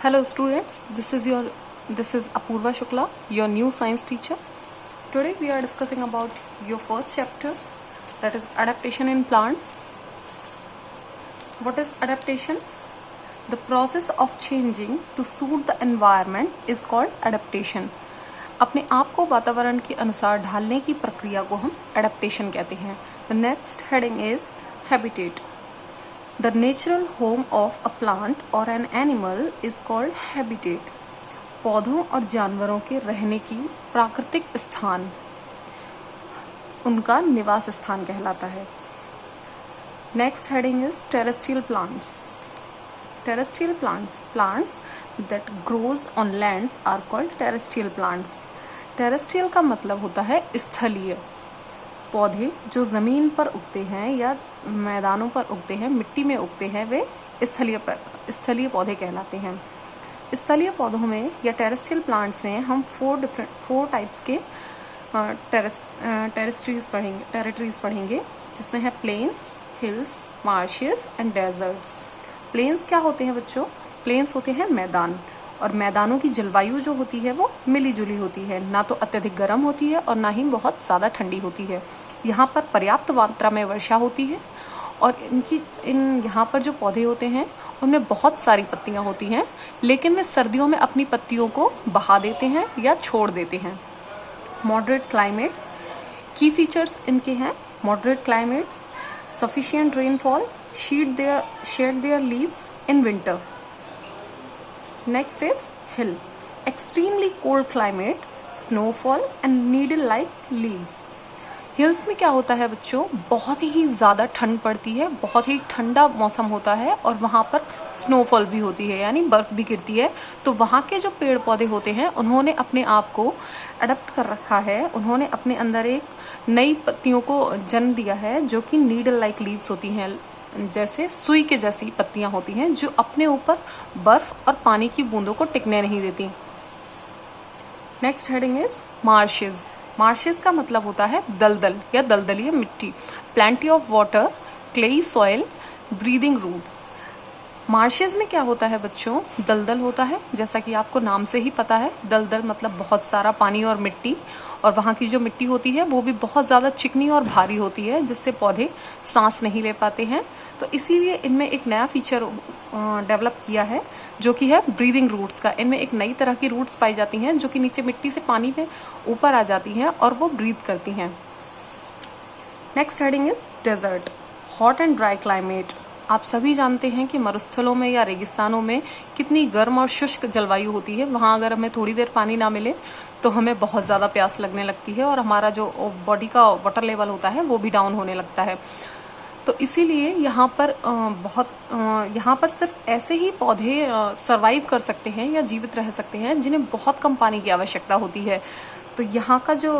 Hello students, this is Apurva Shukla, your new science teacher. Today we are discussing about your first chapter, that is adaptation in plants. What is adaptation? The process of changing to suit the environment is called adaptation. अपने आप को वातावरण के अनुसार ढालने की प्रक्रिया को हम adaptation कहते हैं. The next heading is habitat. The natural home of a plant or an animal is called habitat. पौधों और जानवरों के रहने की प्राकृतिक स्थान उनका निवास स्थान कहलाता है. Next heading is terrestrial plants. Terrestrial plants, plants that grows on lands are called terrestrial plants. Terrestrial का मतलब होता है स्थलीय. पौधे जो ज़मीन पर उगते हैं या मैदानों पर उगते हैं, मिट्टी में उगते हैं, वे स्थलीय पौधे कहलाते हैं. स्थलीय पौधों में या टेरेस्ट्रियल प्लांट्स में हम फोर टाइप्स के टेरिटरीज पढ़ेंगे, जिसमें है plains, hills, marshes and deserts. Plains क्या होते हैं बच्चों? प्लेन्स होते हैं मैदान, और मैदानों की जलवायु जो होती है वो मिली जुली होती है, ना तो अत्यधिक गर्म होती है और ना ही बहुत ज़्यादा ठंडी होती है. यहाँ पर पर्याप्त मात्रा में वर्षा होती है और यहाँ पर जो पौधे होते हैं उनमें बहुत सारी पत्तियाँ होती हैं, लेकिन वे सर्दियों में अपनी पत्तियों को बहा देते हैं या छोड़ देते हैं. मॉडरेट क्लाइमेट्स, की फीचर्स इनके हैं moderate climates, sufficient rainfall, shade there leaves in winter. Next is hill. Extremely cold climate, snowfall and needle-like leaves. Hills में क्या होता है बच्चों? बहुत ही ज़्यादा ठंड पड़ती है, बहुत ही ठंडा मौसम होता है और वहाँ पर स्नोफॉल भी होती है, यानी बर्फ़ भी गिरती है. तो वहाँ के जो पेड़ पौधे होते हैं उन्होंने अपने आप को अडप्ट कर रखा है, उन्होंने अपने अंदर एक नई पत्तियों को जन्म दिया है जो कि नीडल लाइक लीव्स होती हैं, जैसे सुई के जैसी पत्तियां होती हैं जो अपने ऊपर बर्फ और पानी की बूंदों को टिकने नहीं देती. Next heading is marshes. Marshes का मतलब होता है दलदल या दलदलीय मिट्टी. Plenty of water, clayey soil, breathing roots. Marshes में क्या होता है बच्चों? दलदल होता है, जैसा कि आपको नाम से ही पता है. दलदल मतलब बहुत सारा पानी और मिट्टी, और वहाँ की जो मिट्टी होती है वो भी बहुत ज़्यादा चिकनी और भारी होती है, जिससे पौधे सांस नहीं ले पाते हैं. तो इसीलिए इनमें एक नया फीचर डेवलप किया है जो कि है ब्रीदिंग रूट्स का. इनमें एक नई तरह की रूट्स पाई जाती हैं जो कि नीचे मिट्टी से पानी में ऊपर आ जाती हैं और वो ब्रीथ करती हैं. Next heading is desert. Hot and dry climate. आप सभी जानते हैं कि मरुस्थलों में या रेगिस्तानों में कितनी गर्म और शुष्क जलवायु होती है. वहाँ अगर हमें थोड़ी देर पानी ना मिले तो हमें बहुत ज़्यादा प्यास लगने लगती है और हमारा जो बॉडी का वाटर लेवल होता है वो भी डाउन होने लगता है. तो इसीलिए यहाँ पर सिर्फ ऐसे ही पौधे सर्वाइव कर सकते हैं या जीवित रह सकते हैं जिन्हें बहुत कम पानी की आवश्यकता होती है. तो यहाँ का जो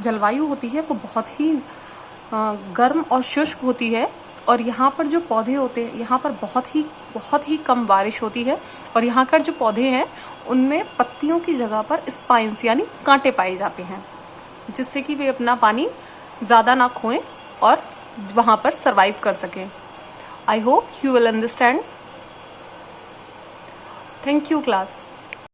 जलवायु होती है वो बहुत ही गर्म और शुष्क होती है, और यहाँ पर जो पौधे होते हैं यहाँ पर बहुत ही कम बारिश होती है, और यहाँ कर जो पौधे हैं उनमें पत्तियों की जगह पर स्पाइन्स यानी कांटे पाए जाते हैं, जिससे कि वे अपना पानी ज़्यादा ना खोएं और वहाँ पर सरवाइव कर सकें. I hope you will understand. Thank you class.